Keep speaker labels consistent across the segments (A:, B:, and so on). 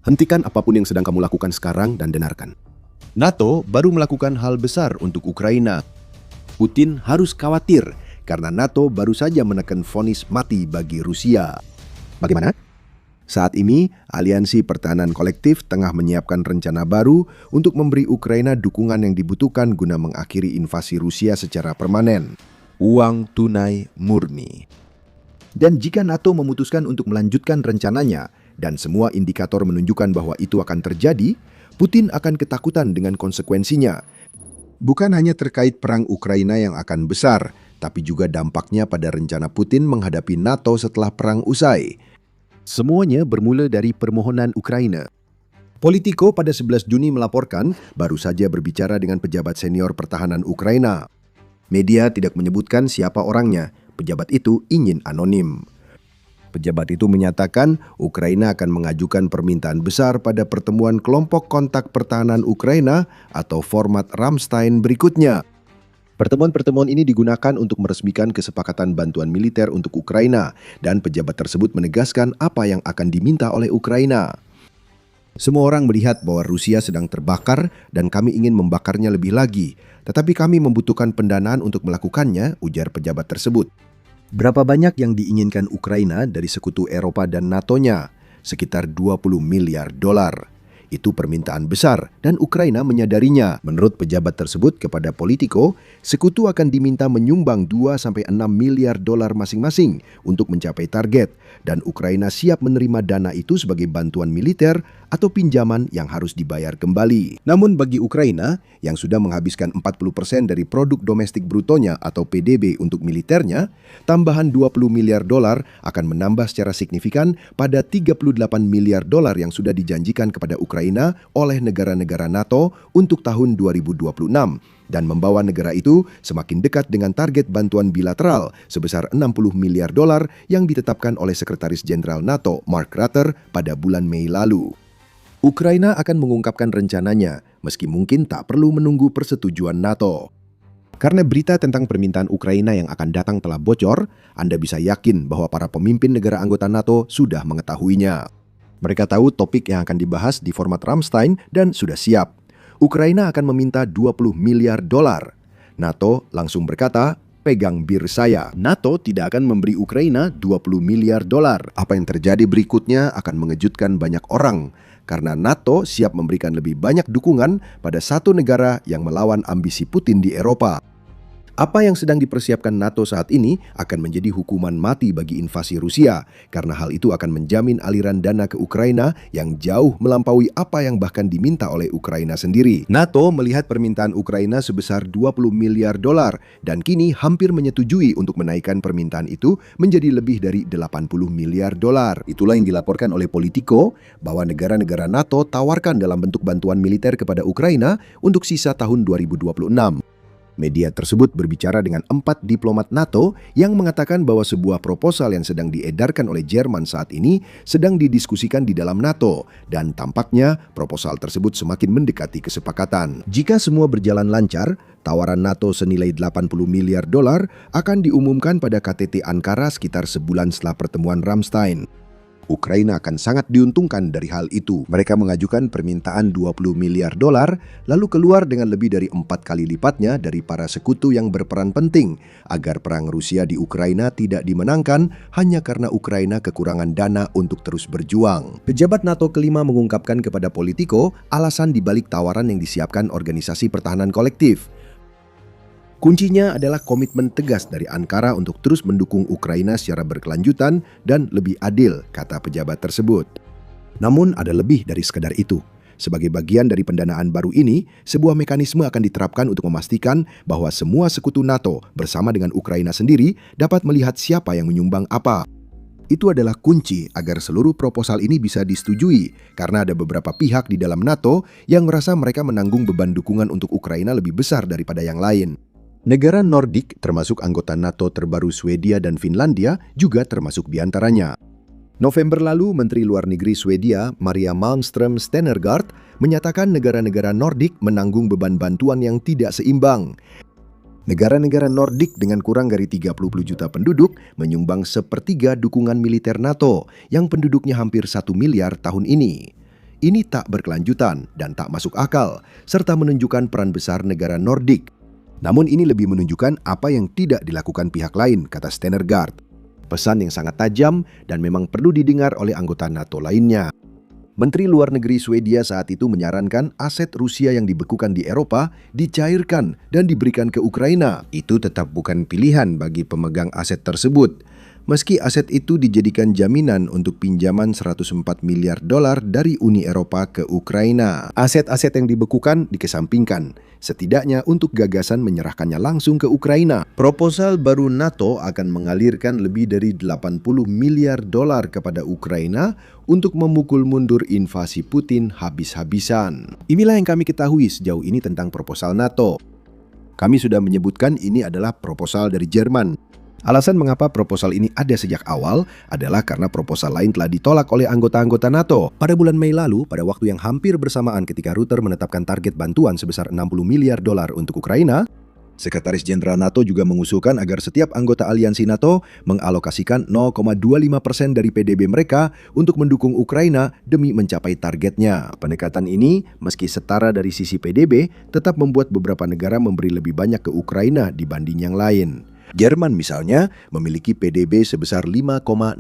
A: Hentikan apapun yang sedang kamu lakukan sekarang dan dengarkan. NATO baru melakukan hal besar untuk Ukraina. Putin harus khawatir karena NATO baru saja menekan vonis mati bagi Rusia. Bagaimana? Saat ini, Aliansi Pertahanan Kolektif tengah menyiapkan rencana baru untuk memberi Ukraina dukungan yang dibutuhkan guna mengakhiri invasi Rusia secara permanen. Uang tunai murni. Dan jika NATO memutuskan untuk melanjutkan rencananya, dan semua indikator menunjukkan bahwa itu akan terjadi, Putin akan ketakutan dengan konsekuensinya. Bukan hanya terkait perang Ukraina yang akan besar, tapi juga dampaknya pada rencana Putin menghadapi NATO setelah perang usai. Semuanya bermula dari permohonan Ukraina. Politico pada 11 Juni melaporkan baru saja berbicara dengan pejabat senior pertahanan Ukraina. Media tidak menyebutkan siapa orangnya, pejabat itu ingin anonim. Pejabat itu menyatakan Ukraina akan mengajukan permintaan besar pada pertemuan kelompok kontak pertahanan Ukraina atau format Ramstein berikutnya. Pertemuan-pertemuan ini digunakan untuk meresmikan kesepakatan bantuan militer untuk Ukraina dan pejabat tersebut menegaskan apa yang akan diminta oleh Ukraina. Semua orang melihat bahwa Rusia sedang terbakar dan kami ingin membakarnya lebih lagi, tetapi kami membutuhkan pendanaan untuk melakukannya, ujar pejabat tersebut. Berapa banyak yang diinginkan Ukraina dari sekutu Eropa dan NATO-nya? Sekitar 20 miliar dolar. Itu permintaan besar dan Ukraina menyadarinya. Menurut pejabat tersebut kepada Politico, sekutu akan diminta menyumbang 2-6 miliar dolar masing-masing untuk mencapai target dan Ukraina siap menerima dana itu sebagai bantuan militer atau pinjaman yang harus dibayar kembali. Namun bagi Ukraina yang sudah menghabiskan 40% dari produk domestik brutonya atau PDB untuk militernya, tambahan 20 miliar dolar akan menambah secara signifikan pada 38 miliar dolar yang sudah dijanjikan kepada Ukraina oleh negara-negara NATO untuk tahun 2026 dan membawa negara itu semakin dekat dengan target bantuan bilateral sebesar 60 miliar dolar yang ditetapkan oleh Sekretaris Jenderal NATO Mark Rutte pada bulan Mei lalu. Ukraina akan mengungkapkan rencananya meski mungkin tak perlu menunggu persetujuan NATO. Karena berita tentang permintaan Ukraina yang akan datang telah bocor, Anda bisa yakin bahwa para pemimpin negara anggota NATO sudah mengetahuinya. Mereka tahu topik yang akan dibahas di format Ramstein dan sudah siap. Ukraina akan meminta 20 miliar dolar. NATO langsung berkata, pegang bir saya. NATO tidak akan memberi Ukraina 20 miliar dolar. Apa yang terjadi berikutnya akan mengejutkan banyak orang, karena NATO siap memberikan lebih banyak dukungan pada satu negara yang melawan ambisi Putin di Eropa. Apa yang sedang dipersiapkan NATO saat ini akan menjadi hukuman mati bagi invasi Rusia, karena hal itu akan menjamin aliran dana ke Ukraina yang jauh melampaui apa yang bahkan diminta oleh Ukraina sendiri. NATO melihat permintaan Ukraina sebesar 20 miliar dolar dan kini hampir menyetujui untuk menaikkan permintaan itu menjadi lebih dari 80 miliar dolar. Itulah yang dilaporkan oleh Politico bahwa negara-negara NATO tawarkan dalam bentuk bantuan militer kepada Ukraina untuk sisa tahun 2026. Media tersebut berbicara dengan 4 diplomat NATO yang mengatakan bahwa sebuah proposal yang sedang diedarkan oleh Jerman saat ini sedang didiskusikan di dalam NATO dan tampaknya proposal tersebut semakin mendekati kesepakatan. Jika semua berjalan lancar, tawaran NATO senilai 80 miliar dolar akan diumumkan pada KTT Ankara sekitar sebulan setelah pertemuan Ramstein. Ukraina akan sangat diuntungkan dari hal itu. Mereka mengajukan permintaan 20 miliar dolar, lalu keluar dengan lebih dari 4 kali lipatnya dari para sekutu yang berperan penting agar perang Rusia di Ukraina tidak dimenangkan hanya karena Ukraina kekurangan dana untuk terus berjuang. Pejabat NATO kelima mengungkapkan kepada Politico alasan dibalik tawaran yang disiapkan Organisasi Pertahanan Kolektif. Kuncinya adalah komitmen tegas dari Ankara untuk terus mendukung Ukraina secara berkelanjutan dan lebih adil, kata pejabat tersebut. Namun ada lebih dari sekadar itu. Sebagai bagian dari pendanaan baru ini, sebuah mekanisme akan diterapkan untuk memastikan bahwa semua sekutu NATO bersama dengan Ukraina sendiri dapat melihat siapa yang menyumbang apa. Itu adalah kunci agar seluruh proposal ini bisa disetujui, karena ada beberapa pihak di dalam NATO yang merasa mereka menanggung beban dukungan untuk Ukraina lebih besar daripada yang lain. Negara Nordik, termasuk anggota NATO terbaru Swedia dan Finlandia, juga termasuk di antaranya. November lalu, Menteri Luar Negeri Swedia, Maria Malmström Stenergaard, menyatakan negara-negara Nordik menanggung beban bantuan yang tidak seimbang. Negara-negara Nordik dengan kurang dari 30 juta penduduk menyumbang sepertiga dukungan militer NATO yang penduduknya hampir 1 miliar tahun ini. Ini tak berkelanjutan dan tak masuk akal, serta menunjukkan peran besar negara Nordik. Namun ini lebih menunjukkan apa yang tidak dilakukan pihak lain, kata Stenergaard. Pesan yang sangat tajam dan memang perlu didengar oleh anggota NATO lainnya. Menteri Luar Negeri Swedia saat itu menyarankan aset Rusia yang dibekukan di Eropa dicairkan dan diberikan ke Ukraina. Itu tetap bukan pilihan bagi pemegang aset tersebut. Meski aset itu dijadikan jaminan untuk pinjaman 104 miliar dolar dari Uni Eropa ke Ukraina. Aset-aset yang dibekukan dikesampingkan, setidaknya untuk gagasan menyerahkannya langsung ke Ukraina. Proposal baru NATO akan mengalirkan lebih dari 80 miliar dolar kepada Ukraina untuk memukul mundur invasi Putin habis-habisan. Inilah yang kami ketahui sejauh ini tentang proposal NATO. Kami sudah menyebutkan ini adalah proposal dari Jerman. Alasan mengapa proposal ini ada sejak awal adalah karena proposal lain telah ditolak oleh anggota-anggota NATO. Pada bulan Mei lalu, pada waktu yang hampir bersamaan ketika Rutte menetapkan target bantuan sebesar 60 miliar dolar untuk Ukraina, Sekretaris Jenderal NATO juga mengusulkan agar setiap anggota aliansi NATO mengalokasikan 0,25% dari PDB mereka untuk mendukung Ukraina demi mencapai targetnya. Pendekatan ini, meski setara dari sisi PDB, tetap membuat beberapa negara memberi lebih banyak ke Ukraina dibanding yang lain. Jerman misalnya memiliki PDB sebesar 5,048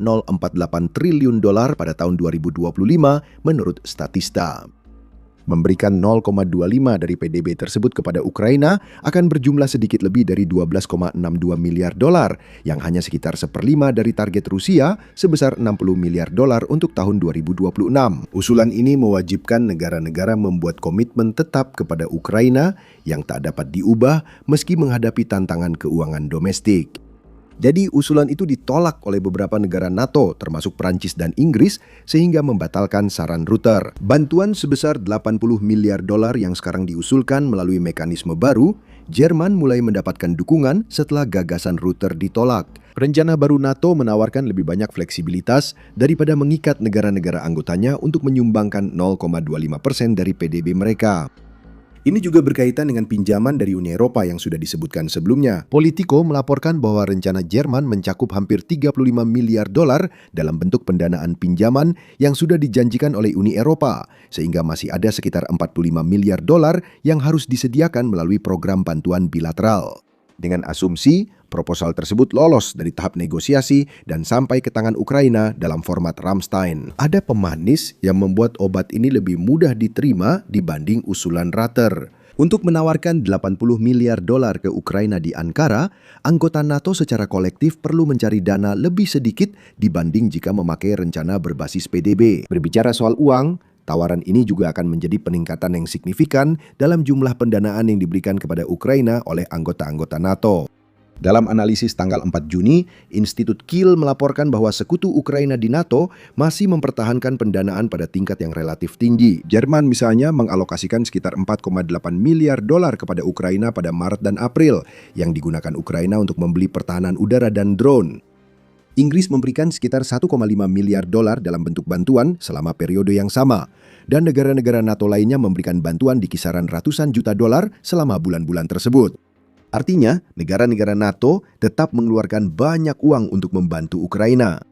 A: triliun dolar pada tahun 2025 menurut Statista. Memberikan 0,25 dari PDB tersebut kepada Ukraina akan berjumlah sedikit lebih dari 12,62 miliar dolar, yang hanya sekitar 1/5 dari target Rusia sebesar 60 miliar dolar untuk tahun 2026. Usulan ini mewajibkan negara-negara membuat komitmen tetap kepada Ukraina yang tak dapat diubah meski menghadapi tantangan keuangan domestik. Jadi usulan itu ditolak oleh beberapa negara NATO termasuk Prancis dan Inggris sehingga membatalkan saran Rutte. Bantuan sebesar 80 miliar dolar yang sekarang diusulkan melalui mekanisme baru, Jerman mulai mendapatkan dukungan setelah gagasan Rutte ditolak. Rencana baru NATO menawarkan lebih banyak fleksibilitas daripada mengikat negara-negara anggotanya untuk menyumbangkan 0,25% dari PDB mereka. Ini juga berkaitan dengan pinjaman dari Uni Eropa yang sudah disebutkan sebelumnya. Politico melaporkan bahwa rencana Jerman mencakup hampir 35 miliar dolar dalam bentuk pendanaan pinjaman yang sudah dijanjikan oleh Uni Eropa, sehingga masih ada sekitar 45 miliar dolar yang harus disediakan melalui program bantuan bilateral. Dengan asumsi, proposal tersebut lolos dari tahap negosiasi dan sampai ke tangan Ukraina dalam format Ramstein. Ada pemanis yang membuat obat ini lebih mudah diterima dibanding usulan Rutte. Untuk menawarkan 80 miliar dolar ke Ukraina di Ankara, anggota NATO secara kolektif perlu mencari dana lebih sedikit dibanding jika memakai rencana berbasis PDB. Berbicara soal uang, tawaran ini juga akan menjadi peningkatan yang signifikan dalam jumlah pendanaan yang diberikan kepada Ukraina oleh anggota-anggota NATO. Dalam analisis tanggal 4 Juni, Institut Kiel melaporkan bahwa sekutu Ukraina di NATO masih mempertahankan pendanaan pada tingkat yang relatif tinggi. Jerman misalnya mengalokasikan sekitar 4,8 miliar dolar kepada Ukraina pada Maret dan April, yang digunakan Ukraina untuk membeli pertahanan udara dan drone. Inggris memberikan sekitar 1,5 miliar dolar dalam bentuk bantuan selama periode yang sama, dan negara-negara NATO lainnya memberikan bantuan di kisaran ratusan juta dolar selama bulan-bulan tersebut. Artinya, negara-negara NATO tetap mengeluarkan banyak uang untuk membantu Ukraina.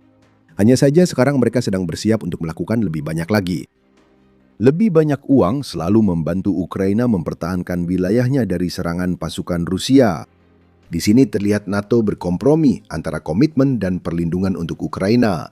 A: Hanya saja sekarang mereka sedang bersiap untuk melakukan lebih banyak lagi. Lebih banyak uang selalu membantu Ukraina mempertahankan wilayahnya dari serangan pasukan Rusia. Di sini terlihat NATO berkompromi antara komitmen dan perlindungan untuk Ukraina.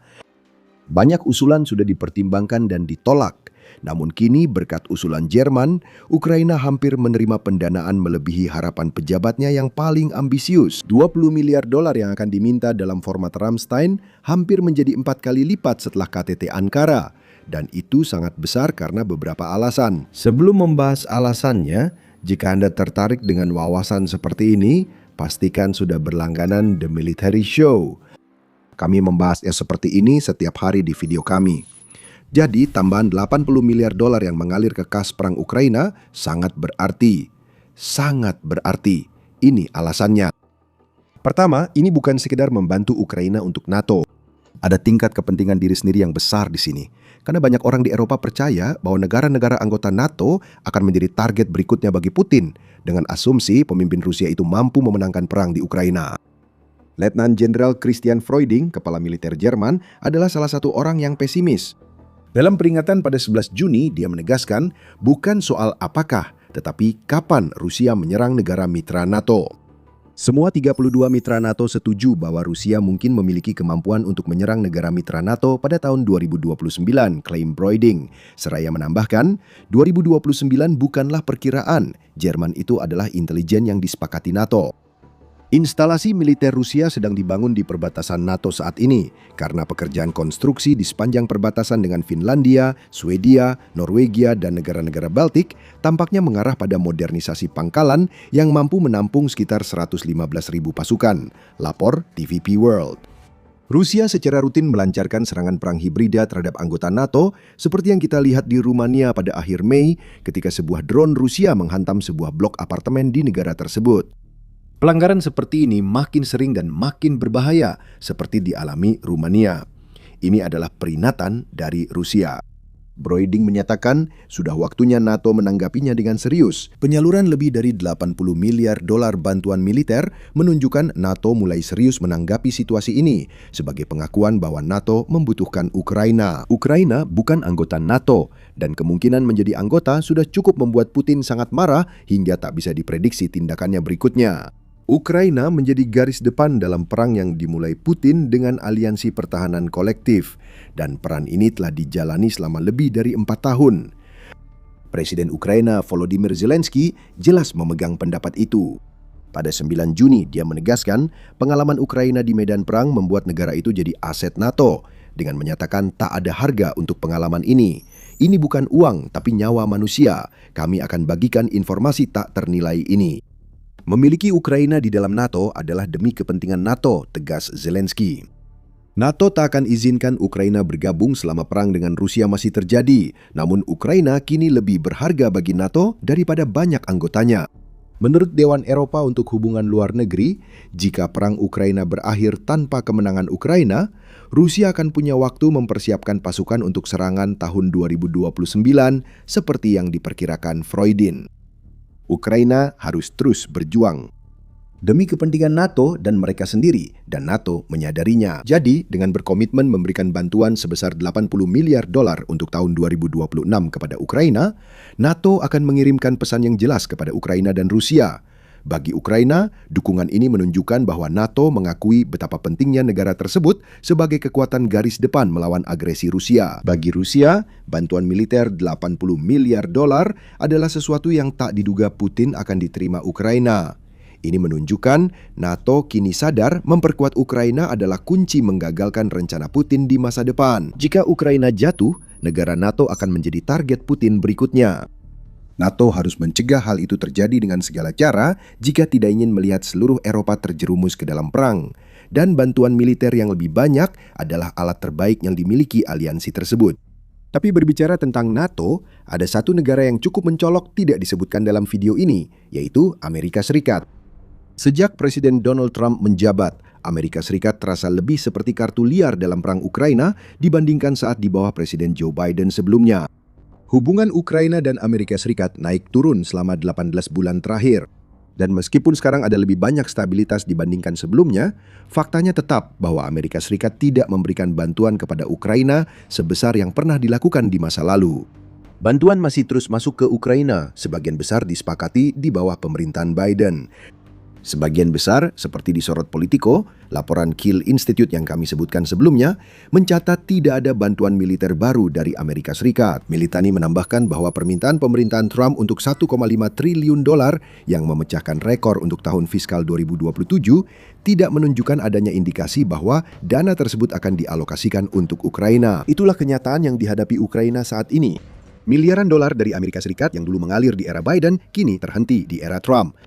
A: Banyak usulan sudah dipertimbangkan dan ditolak. Namun kini berkat usulan Jerman, Ukraina hampir menerima pendanaan melebihi harapan pejabatnya yang paling ambisius. 20 miliar dolar yang akan diminta dalam format Ramstein hampir menjadi 4 kali lipat setelah KTT Ankara. Dan itu sangat besar karena beberapa alasan. Sebelum membahas alasannya, jika Anda tertarik dengan wawasan seperti ini, pastikan sudah berlangganan The Military Show. Kami membahasnya seperti ini setiap hari di video kami. Jadi, tambahan 80 miliar dolar yang mengalir ke kas perang Ukraina sangat berarti. Sangat berarti. Ini alasannya. Pertama, ini bukan sekedar membantu Ukraina untuk NATO. Ada tingkat kepentingan diri sendiri yang besar di sini. Karena banyak orang di Eropa percaya bahwa negara-negara anggota NATO akan menjadi target berikutnya bagi Putin, dengan asumsi pemimpin Rusia itu mampu memenangkan perang di Ukraina. Letnan Jenderal Christian Freuding, kepala militer Jerman, adalah salah satu orang yang pesimis. Dalam peringatan pada 11 Juni, dia menegaskan bukan soal apakah, tetapi kapan Rusia menyerang negara mitra NATO. Semua 32 mitra NATO setuju bahwa Rusia mungkin memiliki kemampuan untuk menyerang negara mitra NATO pada tahun 2029, klaim Broiding. Seraya menambahkan, 2029 bukanlah perkiraan, Jerman itu adalah intelijen yang disepakati NATO. Instalasi militer Rusia sedang dibangun di perbatasan NATO saat ini karena pekerjaan konstruksi di sepanjang perbatasan dengan Finlandia, Swedia, Norwegia, dan negara-negara Baltik tampaknya mengarah pada modernisasi pangkalan yang mampu menampung sekitar 115.000 pasukan, lapor TVP World. Rusia secara rutin melancarkan serangan perang hibrida terhadap anggota NATO seperti yang kita lihat di Rumania pada akhir Mei ketika sebuah drone Rusia menghantam sebuah blok apartemen di negara tersebut. Pelanggaran seperti ini makin sering dan makin berbahaya, seperti dialami Rumania. Ini adalah peringatan dari Rusia. Broiding menyatakan sudah waktunya NATO menanggapinya dengan serius. Penyaluran lebih dari 80 miliar dolar bantuan militer menunjukkan NATO mulai serius menanggapi situasi ini sebagai pengakuan bahwa NATO membutuhkan Ukraina. Ukraina bukan anggota NATO dan kemungkinan menjadi anggota sudah cukup membuat Putin sangat marah hingga tak bisa diprediksi tindakannya berikutnya. Ukraina menjadi garis depan dalam perang yang dimulai Putin dengan aliansi pertahanan kolektif, dan peran ini telah dijalani selama lebih dari 4 tahun. Presiden Ukraina Volodymyr Zelensky jelas memegang pendapat itu. Pada 9 Juni, dia menegaskan pengalaman Ukraina di medan perang membuat negara itu jadi aset NATO, dengan menyatakan tak ada harga untuk pengalaman ini. Ini bukan uang, tapi nyawa manusia. Kami akan bagikan informasi tak ternilai ini. Memiliki Ukraina di dalam NATO adalah demi kepentingan NATO, tegas Zelensky. NATO tak akan izinkan Ukraina bergabung selama perang dengan Rusia masih terjadi, namun Ukraina kini lebih berharga bagi NATO daripada banyak anggotanya. Menurut Dewan Eropa untuk Hubungan Luar Negeri, jika perang Ukraina berakhir tanpa kemenangan Ukraina, Rusia akan punya waktu mempersiapkan pasukan untuk serangan tahun 2029 seperti yang diperkirakan Freudin. Ukraina harus terus berjuang demi kepentingan NATO dan mereka sendiri, dan NATO menyadarinya. Jadi, dengan berkomitmen memberikan bantuan sebesar 80 miliar dolar untuk tahun 2026 kepada Ukraina, NATO akan mengirimkan pesan yang jelas kepada Ukraina dan Rusia. Bagi Ukraina, dukungan ini menunjukkan bahwa NATO mengakui betapa pentingnya negara tersebut sebagai kekuatan garis depan melawan agresi Rusia. Bagi Rusia, bantuan militer 80 miliar dolar adalah sesuatu yang tak diduga Putin akan diterima Ukraina. Ini menunjukkan NATO kini sadar memperkuat Ukraina adalah kunci menggagalkan rencana Putin di masa depan. Jika Ukraina jatuh, negara NATO akan menjadi target Putin berikutnya. NATO harus mencegah hal itu terjadi dengan segala cara jika tidak ingin melihat seluruh Eropa terjerumus ke dalam perang. Dan bantuan militer yang lebih banyak adalah alat terbaik yang dimiliki aliansi tersebut. Tapi berbicara tentang NATO, ada satu negara yang cukup mencolok tidak disebutkan dalam video ini, yaitu Amerika Serikat. Sejak Presiden Donald Trump menjabat, Amerika Serikat terasa lebih seperti kartu liar dalam perang Ukraina dibandingkan saat di bawah Presiden Joe Biden sebelumnya. Hubungan Ukraina dan Amerika Serikat naik turun selama 18 bulan terakhir. Dan meskipun sekarang ada lebih banyak stabilitas dibandingkan sebelumnya, faktanya tetap bahwa Amerika Serikat tidak memberikan bantuan kepada Ukraina sebesar yang pernah dilakukan di masa lalu. Bantuan masih terus masuk ke Ukraina, sebagian besar disepakati di bawah pemerintahan Biden. Sebagian besar, seperti disorot Politico, laporan Kiel Institute yang kami sebutkan sebelumnya, mencatat tidak ada bantuan militer baru dari Amerika Serikat. Militani menambahkan bahwa permintaan pemerintahan Trump untuk 1,5 triliun dolar yang memecahkan rekor untuk tahun fiskal 2027 tidak menunjukkan adanya indikasi bahwa dana tersebut akan dialokasikan untuk Ukraina. Itulah kenyataan yang dihadapi Ukraina saat ini. Miliaran dolar dari Amerika Serikat yang dulu mengalir di era Biden kini terhenti di era Trump.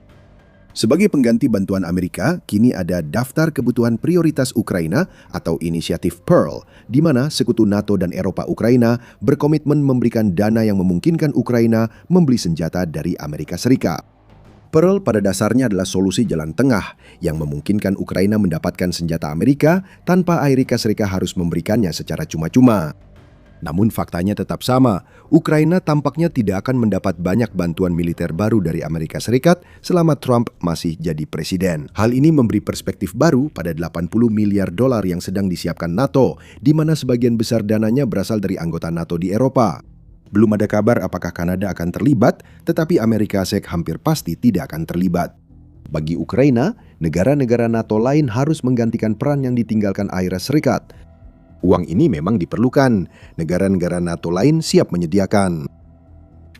A: Sebagai pengganti bantuan Amerika, kini ada Daftar Kebutuhan Prioritas Ukraina atau Inisiatif Pearl, di mana sekutu NATO dan Eropa Ukraina berkomitmen memberikan dana yang memungkinkan Ukraina membeli senjata dari Amerika Serikat. Pearl pada dasarnya adalah solusi jalan tengah yang memungkinkan Ukraina mendapatkan senjata Amerika tanpa Amerika Serikat harus memberikannya secara cuma-cuma. Namun faktanya tetap sama, Ukraina tampaknya tidak akan mendapat banyak bantuan militer baru dari Amerika Serikat selama Trump masih jadi presiden. Hal ini memberi perspektif baru pada 80 miliar dolar yang sedang disiapkan NATO, di mana sebagian besar dananya berasal dari anggota NATO di Eropa. Belum ada kabar apakah Kanada akan terlibat, tetapi Amerika Serikat hampir pasti tidak akan terlibat. Bagi Ukraina, negara-negara NATO lain harus menggantikan peran yang ditinggalkan AS. Uang ini memang diperlukan, negara-negara NATO lain siap menyediakan.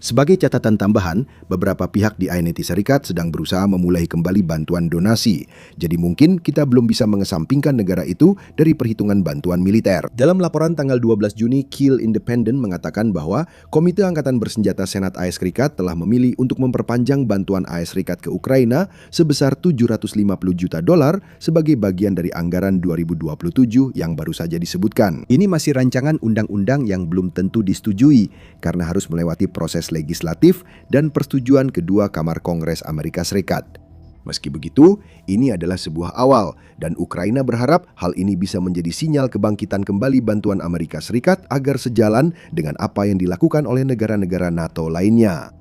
A: Sebagai catatan tambahan, beberapa pihak di United Serikat sedang berusaha memulai kembali bantuan donasi. Jadi mungkin kita belum bisa mengesampingkan negara itu dari perhitungan bantuan militer. Dalam laporan tanggal 12 Juni, Kiel Independent mengatakan bahwa Komite Angkatan Bersenjata Senat AS telah memilih untuk memperpanjang bantuan AS ke Ukraina sebesar $750 juta sebagai bagian dari anggaran 2027 yang baru saja disebutkan. Ini masih rancangan undang-undang yang belum tentu disetujui karena harus melewati proses legislatif dan persetujuan kedua Kamar Kongres Amerika Serikat. Meski begitu, ini adalah sebuah awal dan Ukraina berharap hal ini bisa menjadi sinyal kebangkitan kembali bantuan Amerika Serikat agar sejalan dengan apa yang dilakukan oleh negara-negara NATO lainnya.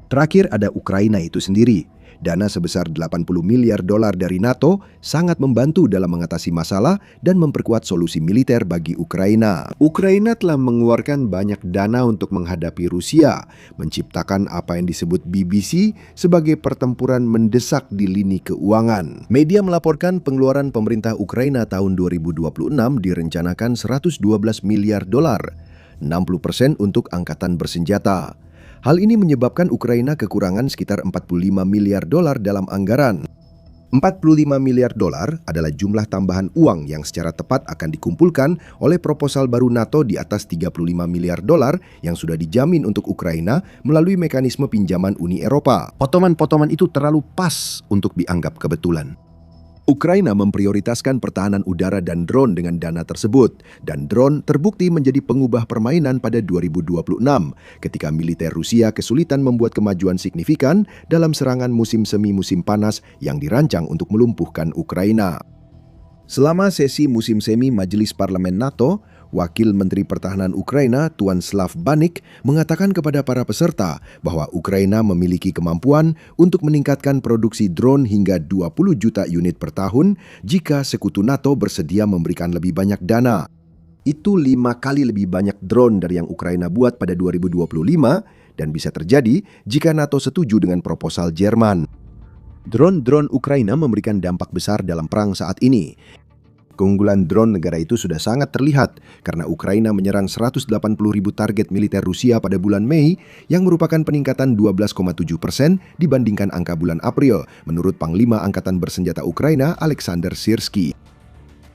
A: Terakhir ada Ukraina itu sendiri. Dana sebesar $80 miliar dari NATO sangat membantu dalam mengatasi masalah dan memperkuat solusi militer bagi Ukraina. Ukraina telah mengeluarkan banyak dana untuk menghadapi Rusia, menciptakan apa yang disebut BBC sebagai pertempuran mendesak di lini keuangan. Media melaporkan pengeluaran pemerintah Ukraina tahun 2026 direncanakan $112 miliar, 60% untuk angkatan bersenjata. Hal ini menyebabkan Ukraina kekurangan sekitar $45 miliar dalam anggaran. $45 miliar adalah jumlah tambahan uang yang secara tepat akan dikumpulkan oleh proposal baru NATO di atas $35 miliar yang sudah dijamin untuk Ukraina melalui mekanisme pinjaman Uni Eropa. Potongan-potongan itu terlalu pas untuk dianggap kebetulan. Ukraina memprioritaskan pertahanan udara dan drone dengan dana tersebut, dan drone terbukti menjadi pengubah permainan pada 2026 ketika militer Rusia kesulitan membuat kemajuan signifikan dalam serangan musim semi musim panas yang dirancang untuk melumpuhkan Ukraina. Selama sesi musim semi Majelis Parlemen NATO, Wakil Menteri Pertahanan Ukraina, Tuan Slav Banik, mengatakan kepada para peserta bahwa Ukraina memiliki kemampuan untuk meningkatkan produksi drone hingga 20 juta unit per tahun jika sekutu NATO bersedia memberikan lebih banyak dana. Itu 5 kali lebih banyak drone dari yang Ukraina buat pada 2025 dan bisa terjadi jika NATO setuju dengan proposal Jerman. Drone-drone Ukraina memberikan dampak besar dalam perang saat ini. Keunggulan drone negara itu sudah sangat terlihat karena Ukraina menyerang 180.000 target militer Rusia pada bulan Mei yang merupakan peningkatan 12,7% dibandingkan angka bulan April, menurut Panglima Angkatan Bersenjata Ukraina Alexander Syrskyi.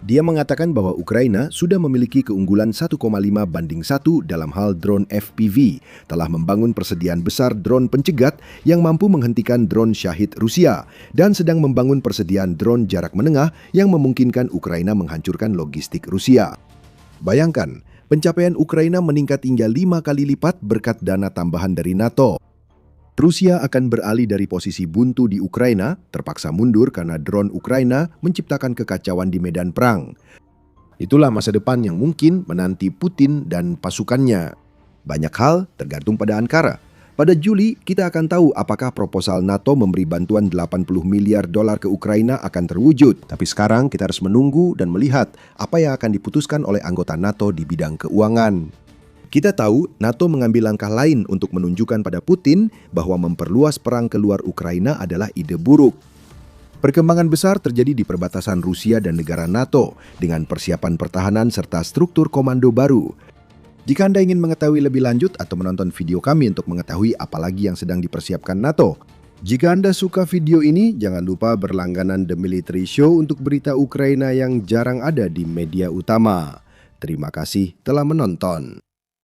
A: Dia mengatakan bahwa Ukraina sudah memiliki keunggulan 1,5 banding 1 dalam hal drone FPV, telah membangun persediaan besar drone pencegat yang mampu menghentikan drone Shahid Rusia, dan sedang membangun persediaan drone jarak menengah yang memungkinkan Ukraina menghancurkan logistik Rusia. Bayangkan, pencapaian Ukraina meningkat hingga 5 kali lipat berkat dana tambahan dari NATO. Rusia akan beralih dari posisi buntu di Ukraina, terpaksa mundur karena drone Ukraina menciptakan kekacauan di medan perang. Itulah masa depan yang mungkin menanti Putin dan pasukannya. Banyak hal tergantung pada Ankara. Pada Juli, kita akan tahu apakah proposal NATO memberi bantuan $80 miliar ke Ukraina akan terwujud. Tapi sekarang kita harus menunggu dan melihat apa yang akan diputuskan oleh anggota NATO di bidang keuangan. Kita tahu NATO mengambil langkah lain untuk menunjukkan pada Putin bahwa memperluas perang keluar Ukraina adalah ide buruk. Perkembangan besar terjadi di perbatasan Rusia dan negara NATO dengan persiapan pertahanan serta struktur komando baru. Jika Anda ingin mengetahui lebih lanjut atau menonton video kami untuk mengetahui apa lagi yang sedang dipersiapkan NATO, jika Anda suka video ini, jangan lupa berlangganan The Military Show untuk berita Ukraina yang jarang ada di media utama. Terima kasih telah menonton.